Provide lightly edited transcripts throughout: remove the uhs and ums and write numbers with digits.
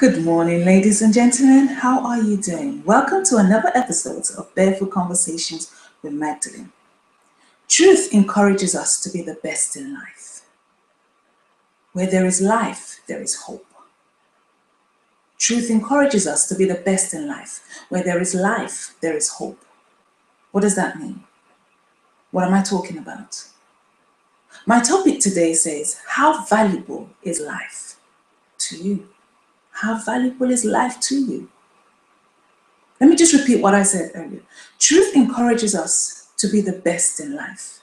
Good morning, ladies and gentlemen. How are you doing? Welcome to another episode of Barefoot Conversations with Magdalene. Truth encourages us to be the best in life. Where there is life, there is hope. Truth encourages us to be the best in life. Where there is life, there is hope. What does that mean? What am I talking about? My topic today says, how valuable is life to you? How valuable is life to you? Let me just repeat what I said earlier. Truth encourages us to be the best in life.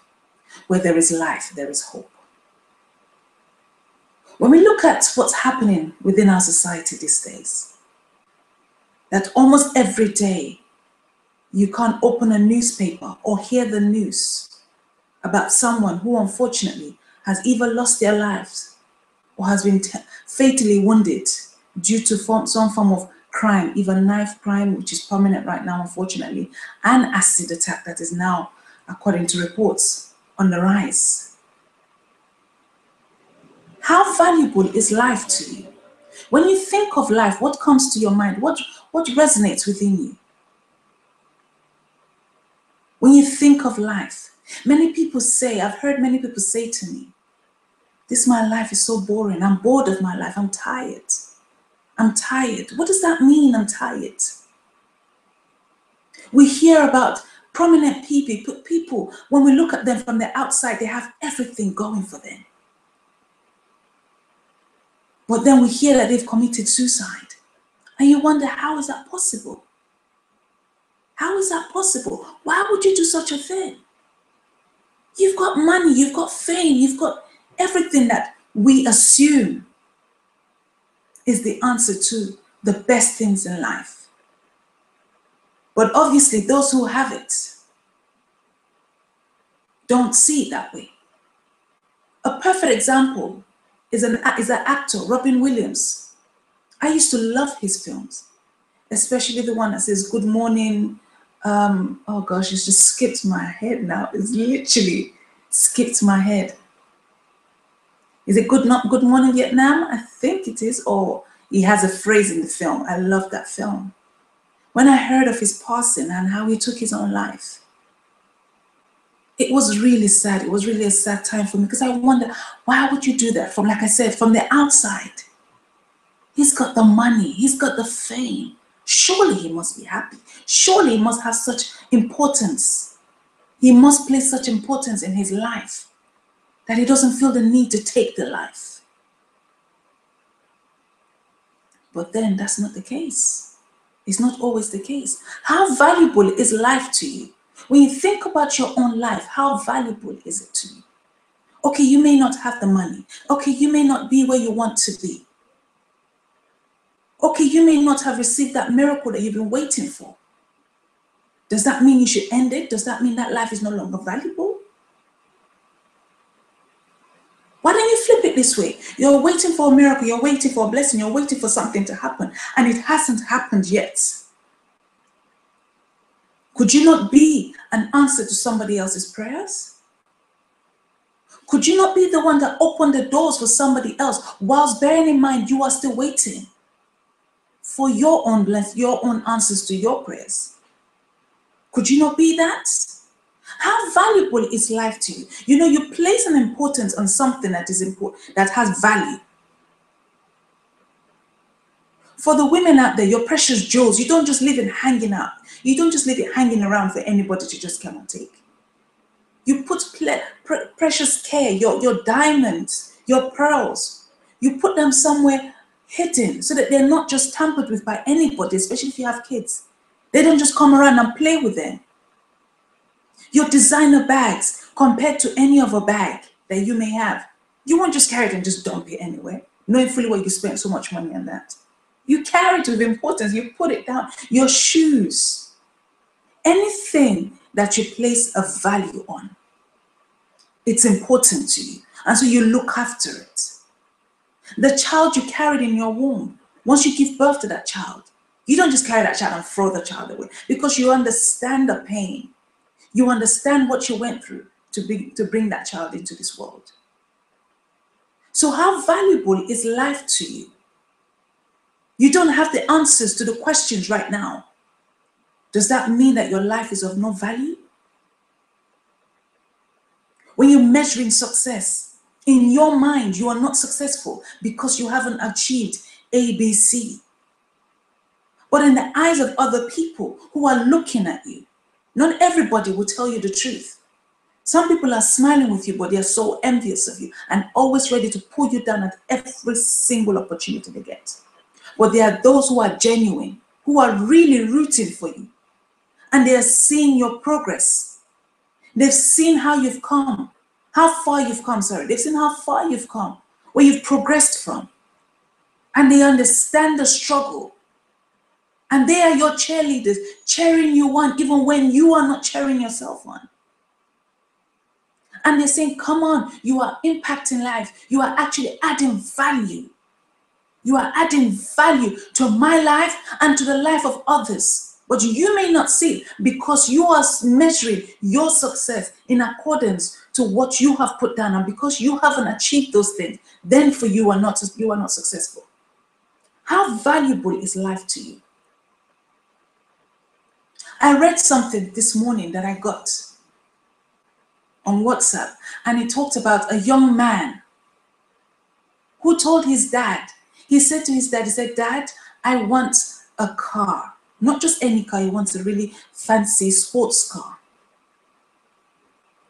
Where there is life, there is hope. When we look at what's happening within our society these days, that almost every day you can't open a newspaper or hear the news about someone who unfortunately has either lost their lives or has been fatally wounded due to some form of crime, even knife crime, which is prominent right now, unfortunately, and acid attack that is now, according to reports, on the rise. How valuable is life to you? When you think of life, what comes to your mind? What resonates within you? When you think of life, I've heard many people say to me, my life is so boring. I'm bored of my life. I'm tired. I'm tired. What does that mean, I'm tired? We hear about prominent people, when we look at them from the outside, they have everything going for them. But then we hear that they've committed suicide. And you wonder, how is that possible? How is that possible? Why would you do such a thing? You've got money, you've got fame, you've got everything that we assume is the answer to the best things in life. But obviously, those who have it don't see it that way. A perfect example is an actor, Robin Williams. I used to love his films, especially the one that says Good Morning. Oh gosh, it's just skipped my head now. It's literally skipped my head. Is it Good Morning Vietnam? I think it is. Or he has a phrase in the film. I love that film. When I heard of his passing and how he took his own life, it was really sad. It was really a sad time for me because I wonder, why would you do that? From, like I said, from the outside. He's got the money. He's got the fame. Surely he must be happy. Surely he must have such importance. He must place such importance in his life that he doesn't feel the need to take the life. But then that's not the case. It's not always the case. How valuable is life to you? When you think about your own life, how valuable is it to you? Okay, you may not have the money. Okay, you may not be where you want to be. Okay, you may not have received that miracle that you've been waiting for. Does that mean you should end it? Does that mean that life is no longer valuable? Why don't you flip it this way? You're waiting for a miracle, you're waiting for a blessing, you're waiting for something to happen, and it hasn't happened yet. Could you not be an answer to somebody else's prayers? Could you not be the one that opened the doors for somebody else, whilst bearing in mind you are still waiting for your own blessing, your own answers to your prayers? Could you not be that? How valuable is life to you? You know, you place an importance on something that is important, that has value. For the women out there, your precious jewels, you don't just leave it hanging out. You don't just leave it hanging around for anybody to just come and take. You put precious care, your diamonds, your pearls, you put them somewhere hidden so that they're not just tampered with by anybody, especially if you have kids. They don't just come around and play with them. Your designer bags compared to any other bag that you may have, you won't just carry it and just dump it anywhere, knowing fully well you spent so much money on that. You carry it with importance, you put it down. Your shoes, anything that you place a value on, it's important to you. And so you look after it. The child you carried in your womb, once you give birth to that child, you don't just carry that child and throw the child away because you understand the pain. You understand what you went through to bring that child into this world. So how valuable is life to you? You don't have the answers to the questions right now. Does that mean that your life is of no value? When you're measuring success, in your mind, you are not successful because you haven't achieved A, B, C. But in the eyes of other people who are looking at you, not everybody will tell you the truth. Some people are smiling with you, but they are so envious of you and always ready to pull you down at every single opportunity they get. But there are those who are genuine, who are really rooting for you. And they are seeing your progress. They've seen how you've come, how far you've come, sorry. They've seen how far you've come, where you've progressed from. And they understand the struggle. And they are your cheerleaders, cheering you on, even when you are not cheering yourself on. And they're saying, come on, you are impacting life. You are actually adding value. You are adding value to my life and to the life of others. But you may not see it because you are measuring your success in accordance to what you have put down. And because you haven't achieved those things, then for you are not successful. How valuable is life to you? I read something this morning that I got on WhatsApp, and it talked about a young man who told his dad, he said to his dad, he said, Dad, I want a car. Not just any car, he wants a really fancy sports car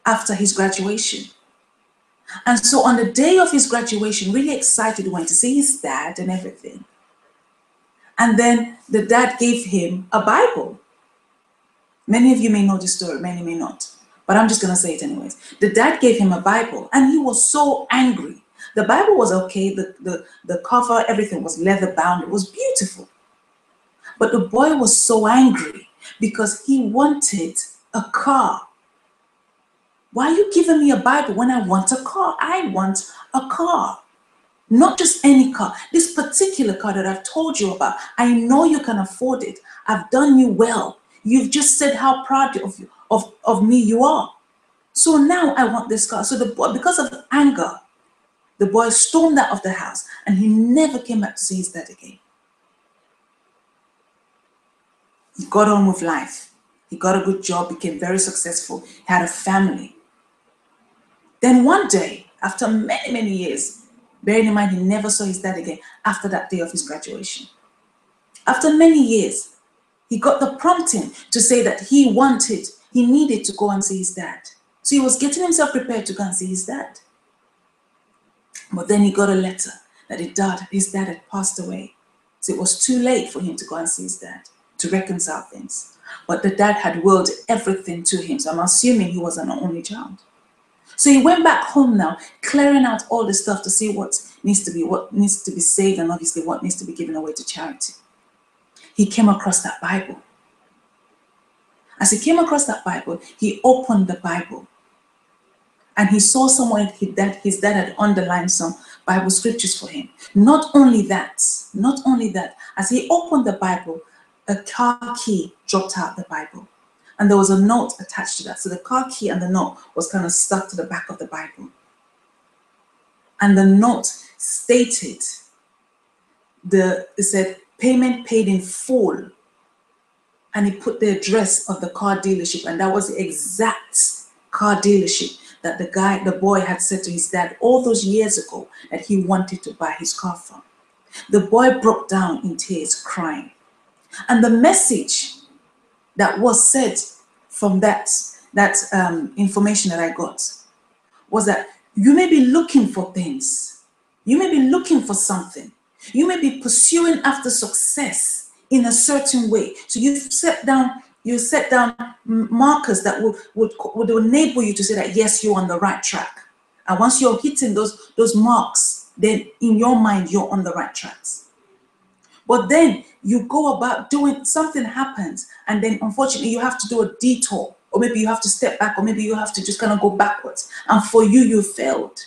after his graduation. And so on the day of his graduation, really excited, he went to see his dad and everything. And then the dad gave him a Bible. Many of you may know this story, many may not, but I'm just going to say it anyways. The dad gave him a Bible and he was so angry. The Bible was okay, the cover, everything was leather bound, it was beautiful. But the boy was so angry because he wanted a car. Why are you giving me a Bible when I want a car? I want a car. Not just any car. This particular car that I've told you about, I know you can afford it. I've done you well. You've just said how proud of me you are. So now I want this car. So the boy, because of anger, the boy stormed out of the house and he never came back to see his dad again. He got on with life. He got a good job, became very successful, he had a family. Then one day, after many, many years, bearing in mind he never saw his dad again after that day of his graduation. After many years, he got the prompting to say that he needed to go and see his dad. So he was getting himself prepared to go and see his dad. But then he got a letter that his dad had passed away. So it was too late for him to go and see his dad, to reconcile things. But the dad had willed everything to him. So I'm assuming he was an only child. So he went back home now, clearing out all the stuff to see what needs to be saved and obviously what needs to be given away to charity. He came across that Bible. As he came across that Bible, he opened the Bible and he saw somewhere his dad had underlined some Bible scriptures for him. Not only that, as he opened the Bible, a car key dropped out the Bible. And there was a note attached to that. So the car key and the note was kind of stuck to the back of the Bible. And the note stated, it said, payment paid in full. And he put the address of the car dealership. And that was the exact car dealership that the boy had said to his dad all those years ago that he wanted to buy his car from. The boy broke down in tears, crying. And the message that was said from that information that I got was that you may be looking for things. You may be looking for something. You may be pursuing after success in a certain way. So you set down markers that would enable you to say that, yes, you're on the right track. And once you're hitting those marks, then in your mind, you're on the right tracks. But then you go about doing, something happens, and then unfortunately you have to do a detour, or maybe you have to step back, or maybe you have to just kind of go backwards. And for you failed.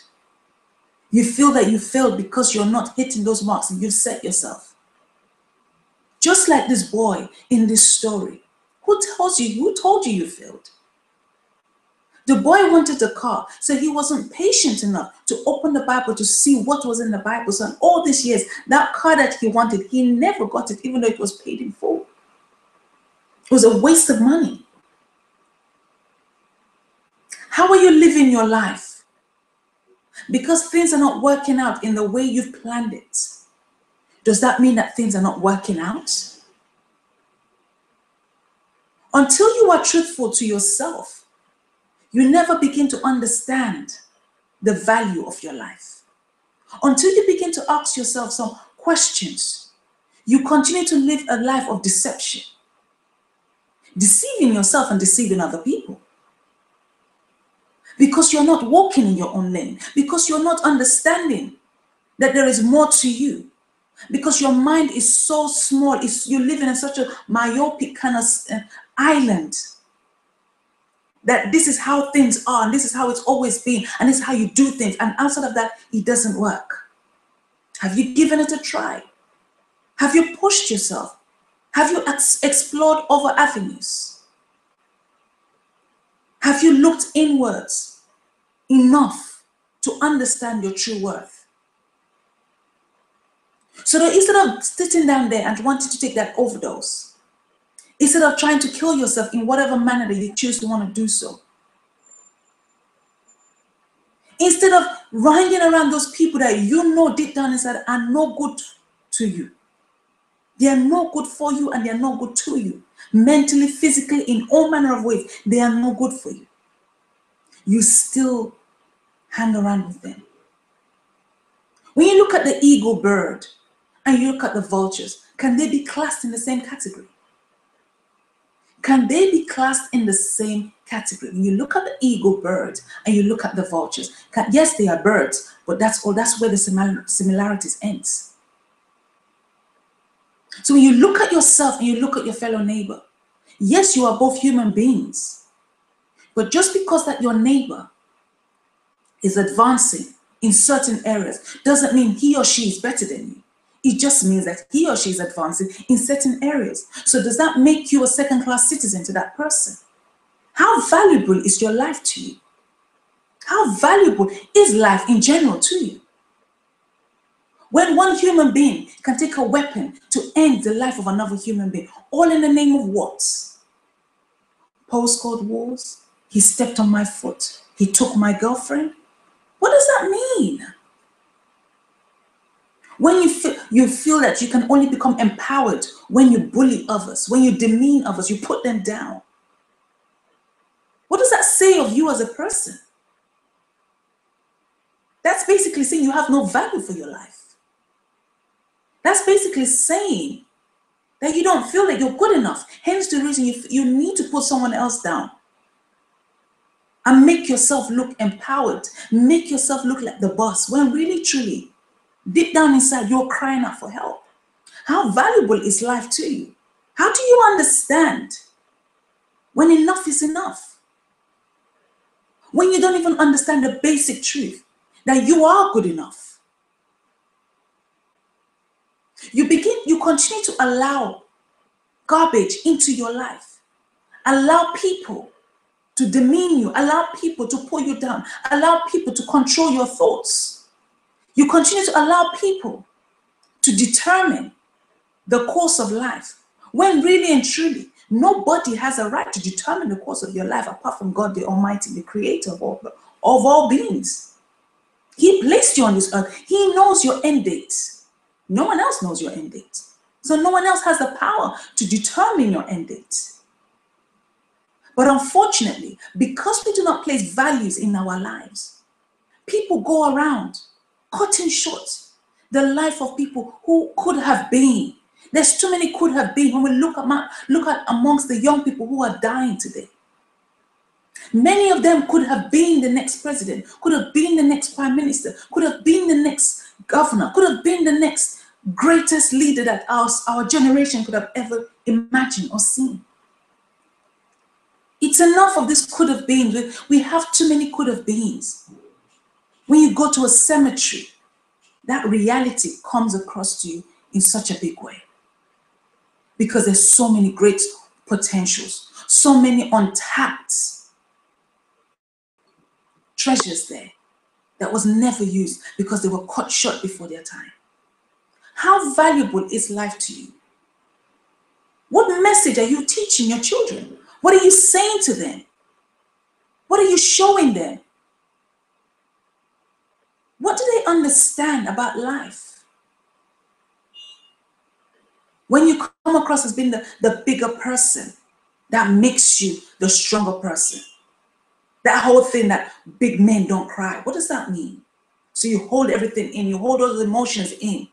You feel that you failed because you're not hitting those marks and you've set yourself. Just like this boy in this story. Who told you you failed? The boy wanted a car, so he wasn't patient enough to open the Bible to see what was in the Bible. So in all these years, that car that he wanted, he never got it, even though it was paid in full. It was a waste of money. How are you living your life? Because things are not working out in the way you've planned it, does that mean that things are not working out? Until you are truthful to yourself, you never begin to understand the value of your life. Until you begin to ask yourself some questions, you continue to live a life of deception, deceiving yourself and deceiving other people. Because you're not walking in your own lane, because you're not understanding that there is more to you, because your mind is so small, you're living in such a myopic kind of island, that this is how things are, and this is how it's always been, and this is how you do things, and outside of that, it doesn't work. Have you given it a try? Have you pushed yourself? Have you explored other avenues? Have you looked inwards enough to understand your true worth? So that instead of sitting down there and wanting to take that overdose, instead of trying to kill yourself in whatever manner that you choose to want to do so, instead of hanging around those people that you know deep down inside are no good to you, they are no good for you and they are no good to you, mentally, physically, in all manner of ways, they are no good for you, you still hang around with them. When you look at the eagle bird and you look at the vultures, can they be classed in the same category? Can they be classed in the same category? When you look at the eagle bird and you look at the vultures, yes, they are birds, but that's all. That's where the similarities ends. So when you look at yourself and you look at your fellow neighbor, yes, you are both human beings, but just because that your neighbor is advancing in certain areas doesn't mean he or she is better than you. It just means that he or she is advancing in certain areas. So does that make you a second-class citizen to that person? How valuable is your life to you? How valuable is life in general to you? When one human being can take a weapon to end the life of another human being, all in the name of what? Postcode wars? He stepped on my foot. He took my girlfriend. What does that mean? When you feel that you can only become empowered when you bully others, when you demean others, you put them down. What does that say of you as a person? That's basically saying you have no value for your life. That's basically saying that you don't feel that you're good enough. Hence the reason you need to put someone else down and make yourself look empowered, make yourself look like the boss, when really, truly, deep down inside, you're crying out for help. How valuable is life to you? How do you understand when enough is enough? When you don't even understand the basic truth that you are good enough. You continue to allow garbage into your life. Allow people to demean you. Allow people to pull you down. Allow people to control your thoughts. You continue to allow people to determine the course of life, when really and truly, nobody has a right to determine the course of your life apart from God, the Almighty, the Creator of all beings. He placed you on this earth. He knows your end date. No one else knows your end date. So no one else has the power to determine your end date. But unfortunately, because we do not place values in our lives, people go around cutting short the life of people who could have been. There's too many could have been when we look at amongst the young people who are dying today. Many of them could have been the next president, could have been the next prime minister, could have been the next governor, could have been the next greatest leader that our generation could have ever imagined or seen. It's enough of this could have been. We have too many could have beens. When you go to a cemetery, that reality comes across to you in such a big way. Because there's so many great potentials, so many untapped treasures there that was never used because they were cut short before their time. How valuable is life to you? What message are you teaching your children? What are you saying to them? What are you showing them? What do they understand about life? When you come across as being the bigger person, that makes you the stronger person. That whole thing that big men don't cry, what does that mean? So you hold everything in, you hold all the emotions in.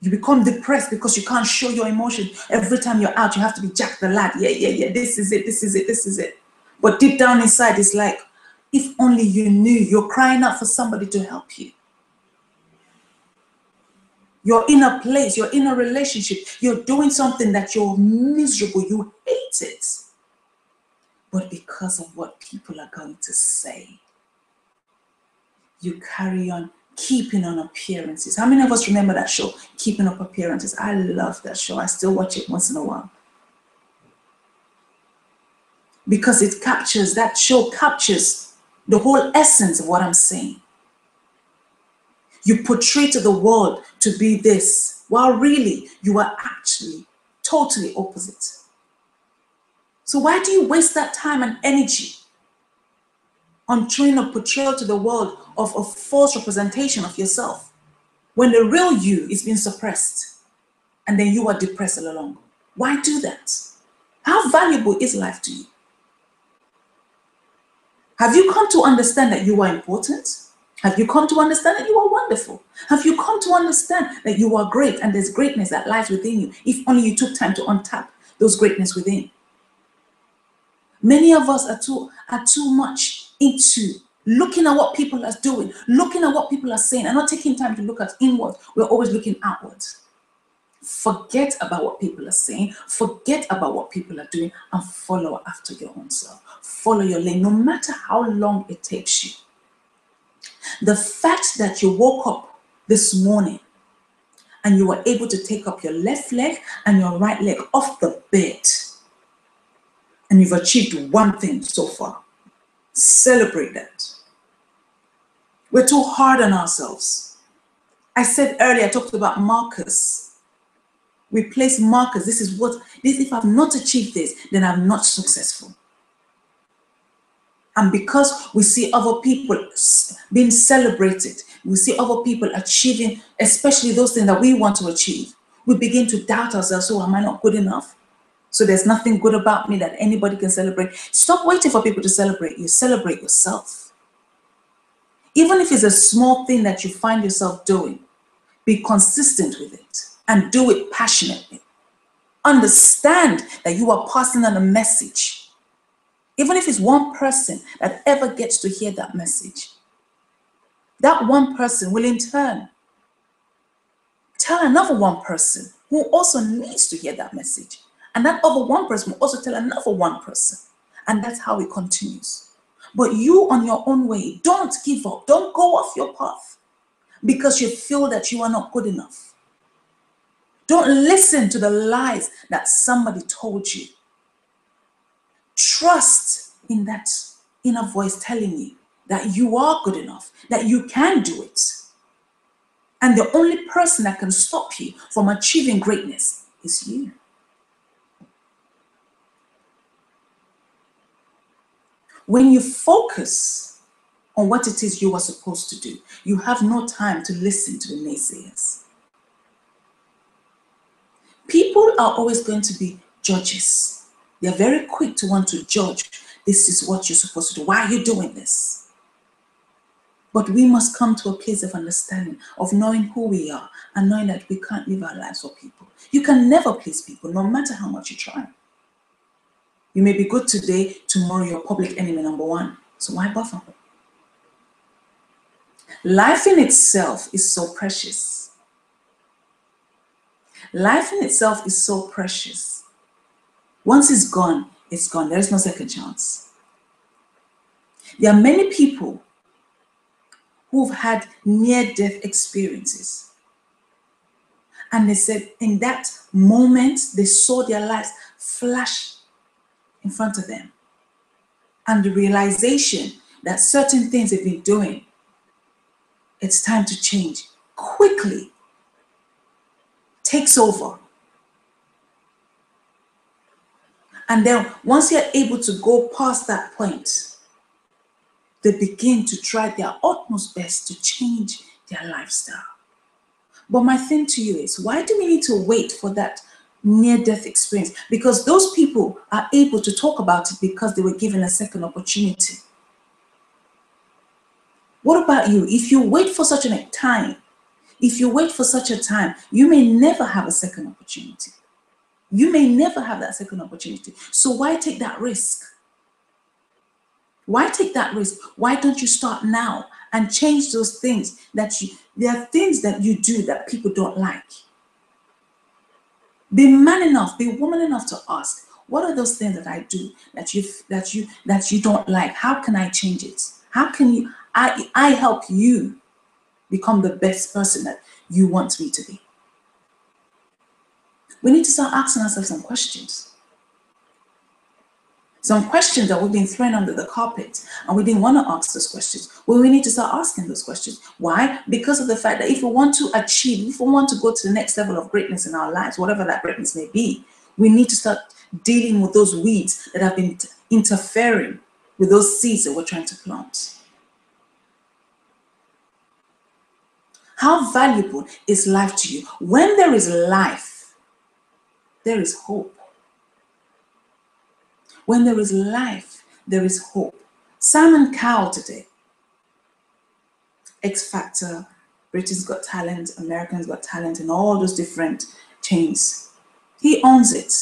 You become depressed because you can't show your emotion. Every time you're out, you have to be Jack the Lad. Yeah, this is it, this is it, this is it. But deep down inside, it's like, if only you knew you're crying out for somebody to help you. You're in a place, you're in a relationship, you're doing something that you're miserable, you hate it. But because of what people are going to say, you carry on keeping on appearances. How many of us remember that show, Keeping Up Appearances? I love that show. I still watch it once in a while. Because that show captures the whole essence of what I'm saying. You portray to the world to be this, while really you are actually totally opposite. So why do you waste that time and energy on trying to portray to the world of a false representation of yourself when the real you is being suppressed and then you are depressed all along? Why do that? How valuable is life to you? Have you come to understand that you are important? Have you come to understand that you are wonderful? Have you come to understand that you are great and there's greatness that lies within you if only you took time to untap those greatness within? Many of us are too much into looking at what people are doing, looking at what people are saying, and not taking time to look at inward. We're always looking outwards. Forget about what people are saying, forget about what people are doing, and follow after your own self. Follow your lane, no matter how long it takes you. The fact that you woke up this morning and you were able to take up your left leg and your right leg off the bed, and you've achieved one thing so far, celebrate that. We're too hard on ourselves. I said earlier, I talked about markers. We place markers. If I've not achieved this, then I'm not successful. And because we see other people being celebrated, we see other people achieving, especially those things that we want to achieve, we begin to doubt ourselves. Oh, am I not good enough? So there's nothing good about me that anybody can celebrate. Stop waiting for people to celebrate you. Celebrate yourself. Even if it's a small thing that you find yourself doing, be consistent with it and do it passionately. Understand that you are passing on a message. Even if it's one person that ever gets to hear that message, that one person will in turn tell another one person who also needs to hear that message. And that other one person will also tell another one person. And that's how it continues. But you on your own way, don't give up. Don't go off your path because you feel that you are not good enough. Don't listen to the lies that somebody told you. Trust in that inner voice telling you that you are good enough, that you can do it. And the only person that can stop you from achieving greatness is you. When you focus on what it is you are supposed to do, you have no time to listen to the naysayers. People are always going to be judges. They're very quick to want to judge. This is what you're supposed to do. Why are you doing this? But we must come to a place of understanding, of knowing who we are and knowing that we can't live our lives for people. You can never please people, no matter how much you try. You may be good today, tomorrow you're public enemy number one. So why bother? Life in itself is so precious. Life in itself is so precious. Once it's gone, it's gone. There is no second chance. There are many people who've had near-death experiences. And they said in that moment, they saw their lives flash in front of them. And the realization that certain things they've been doing, it's time to change quickly, takes over. And then once you're able to go past that point, they begin to try their utmost best to change their lifestyle. But my thing to you is, why do we need to wait for that near-death experience? Because those people are able to talk about it because they were given a second opportunity. What about you? If you wait for such a time, you may never have a second opportunity. You may never have that second opportunity. So why take that risk? Why take that risk? Why don't you start now and change those things there are things that you do that people don't like. Be man enough, be woman enough to ask, what are those things that I do that you don't like? How can I change it? How can I help you become the best person that you want me to be? We need to start asking ourselves some questions. Some questions that we've been thrown under the carpet and we didn't want to ask those questions. Well, we need to start asking those questions. Why? Because of the fact that if we want to achieve, if we want to go to the next level of greatness in our lives, whatever that greatness may be, we need to start dealing with those weeds that have been interfering with those seeds that we're trying to plant. How valuable is life to you? When there is life, there is hope. When there is life, there is hope. Simon Cowell today, X Factor, Britain's Got Talent, Americans Got Talent, and all those different chains. He owns it.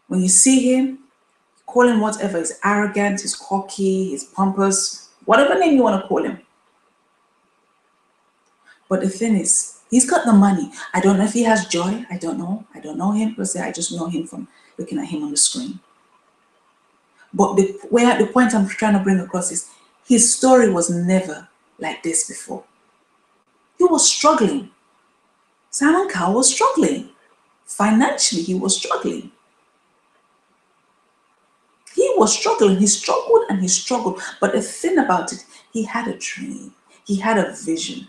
When you see him, call him whatever. He's arrogant, he's cocky, he's pompous, whatever name you want to call him. But the thing is, he's got the money. I don't know if he has joy. I don't know. I don't know him per se. I just know him from looking at him on the screen. But the point I'm trying to bring across is his story was never like this before. He was struggling. Simon Cowell was struggling. Financially, he was struggling. He was struggling. He struggled and he struggled. But the thing about it, he had a dream. He had a vision.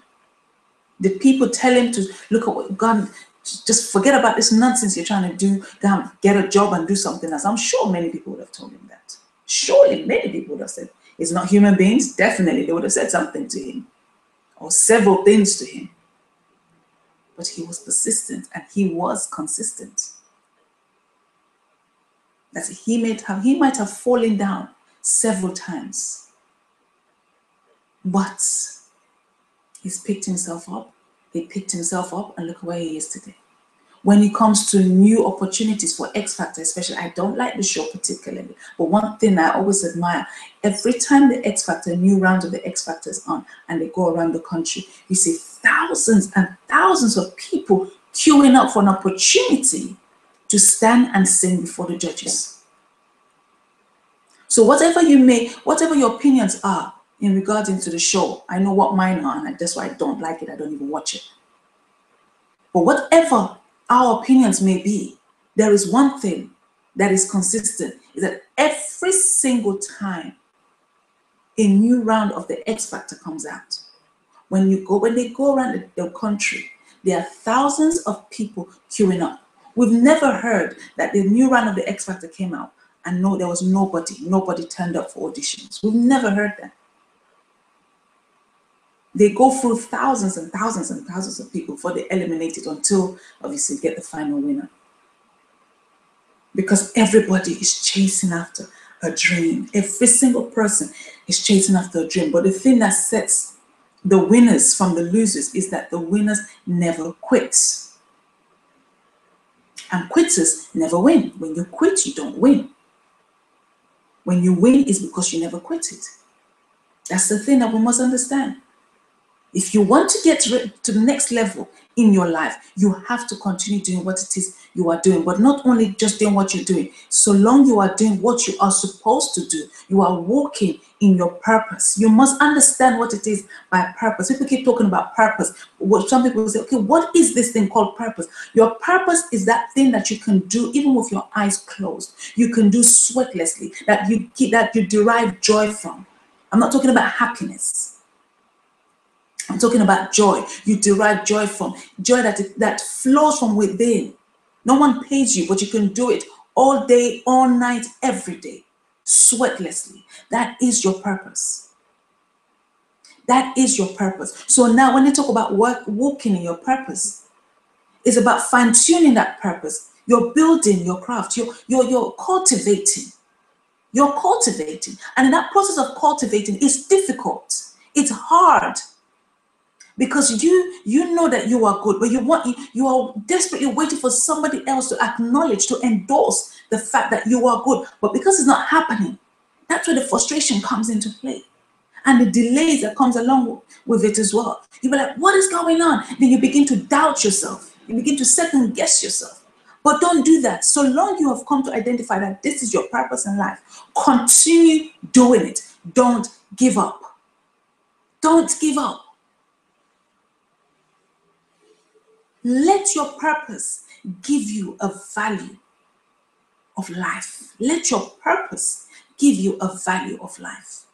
Did people tell him to look at what God, just forget about this nonsense you're trying to do, go and get a job and do something else? I'm sure many people would have told him that. Surely many people would have said, it's not human beings. Definitely they would have said something to him or several things to him. But he was persistent and he was consistent. That he might have fallen down several times, but he's picked himself up. He picked himself up and look where he is today. When it comes to new opportunities for X Factor, especially, I don't like the show particularly, but one thing I always admire, every time the X Factor, new round of the X Factor is on and they go around the country, you see thousands and thousands of people queuing up for an opportunity to stand and sing before the judges. So whatever your opinions are in regards into the show, I know what mine are, and that's why I don't like it. I don't even watch it. But whatever our opinions may be, there is one thing that is consistent, is that every single time a new round of the X Factor comes out, when they go around the country, there are thousands of people queuing up. We've never heard that the new round of the X Factor came out and no, there was nobody turned up for auditions. We've never heard that. They go through thousands and thousands and thousands of people before they eliminate it until obviously get the final winner. Because everybody is chasing after a dream. Every single person is chasing after a dream. But the thing that sets the winners from the losers is that the winners never quit. And quitters never win. When you quit, you don't win. When you win, it's because you never quit it. That's the thing that we must understand. If you want to get to the next level in your life, you have to continue doing what it is you are doing, but not only just doing what you're doing. So long you are doing what you are supposed to do, you are walking in your purpose. You must understand what it is by purpose. People keep talking about purpose. Some people say, okay, what is this thing called purpose? Your purpose is that thing that you can do even with your eyes closed. You can do sweatlessly, that you derive joy from. I'm not talking about happiness. I'm talking about joy. You derive joy from joy that flows from within. No one pays you, but you can do it all day, all night, every day, sweatlessly. That is your purpose. That is your purpose. So now when you talk about walking in your purpose, it's about fine-tuning that purpose. You're building your craft. You're cultivating. You're cultivating. And in that process of cultivating, it's difficult. It's hard. Because you know that you are good, but you are desperately waiting for somebody else to acknowledge, to endorse the fact that you are good. But because it's not happening, that's where the frustration comes into play. And the delays that comes along with it as well. You'll be like, what is going on? Then you begin to doubt yourself. You begin to second guess yourself. But don't do that. So long you have come to identify that this is your purpose in life, continue doing it. Don't give up. Don't give up. Let your purpose give you a value of life. Let your purpose give you a value of life.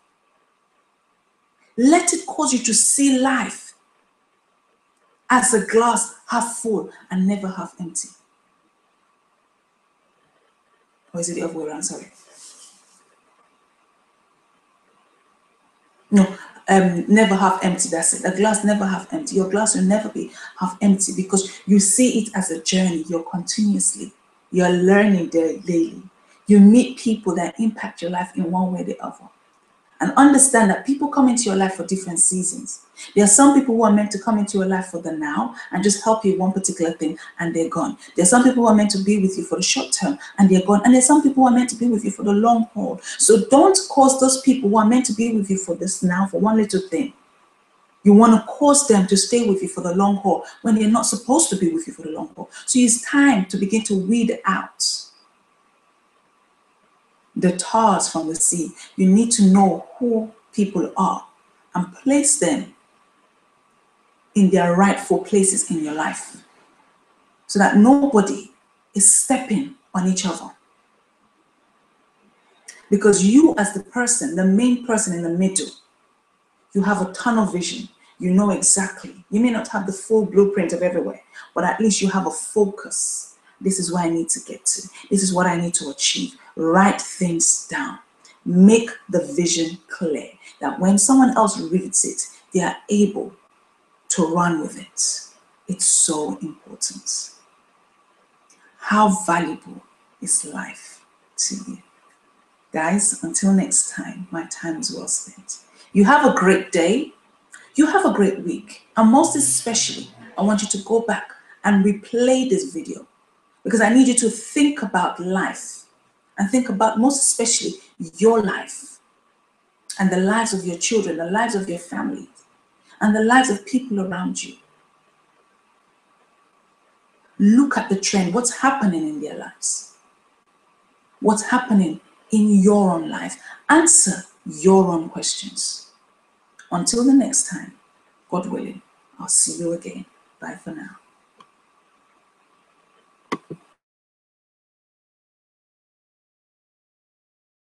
Let it cause you to see life as a glass half full and never half empty. Or is it the other way around? Sorry. No, never half empty. That's it. A glass never half empty. Your glass will never be half empty because you see it as a journey. You're learning daily. You meet people that impact your life in one way or the other. And understand that people come into your life for different seasons. There are some people who are meant to come into your life for the now and just help you with one particular thing and they're gone. There are some people who are meant to be with you for the short term and they're gone. And there's some people who are meant to be with you for the long haul. So don't cause those people who are meant to be with you for this now, for one little thing. You want to cause them to stay with you for the long haul when they're not supposed to be with you for the long haul. So it's time to begin to weed out the tars from the sea. You need to know who people are and place them in their rightful places in your life so that nobody is stepping on each other. Because you as the person, the main person in the middle, you have a tunnel vision. You know exactly. You may not have the full blueprint of everywhere, but at least you have a focus. This is where I need to get to. This is what I need to achieve. Write things down. Make the vision clear that when someone else reads it, they are able to run with it. It's so important. How valuable is life to you? Guys, until next time, my time is well spent. You have a great day. You have a great week. And most especially, I want you to go back and replay this video because I need you to think about life and think about most especially your life and the lives of your children, the lives of your family, and the lives of people around you. Look at the trend. What's happening in their lives? What's happening in your own life? Answer your own questions. Until the next time, God willing, I'll see you again. Bye for now.